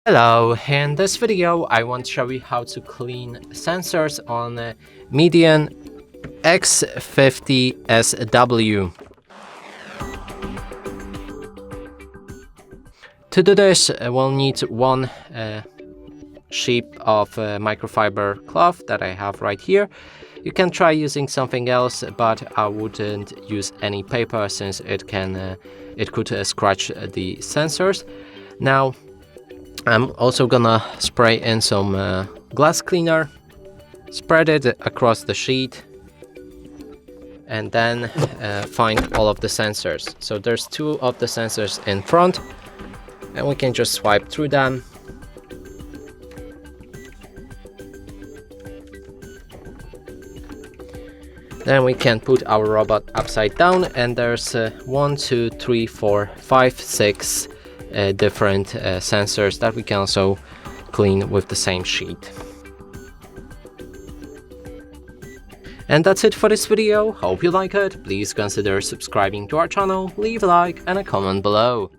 Hello, in this video I want to show you how to clean sensors on Medion x50 SW. To do this, we'll need one sheet of microfiber cloth that I have right here. You can try using something else, but I wouldn't use any paper since it could scratch the sensors. Now, I'm also gonna spray in some glass cleaner, spread it across the sheet, and then find all of the sensors. So there's two of the sensors in front, and we can just swipe through them. Then we can put our robot upside down, and there's 1, 2, 3, 4, 5, 6 different sensors that we can also clean with the same sheet. And that's it for this video. Hope you like it. Please consider subscribing to our channel, leave a like and a comment below.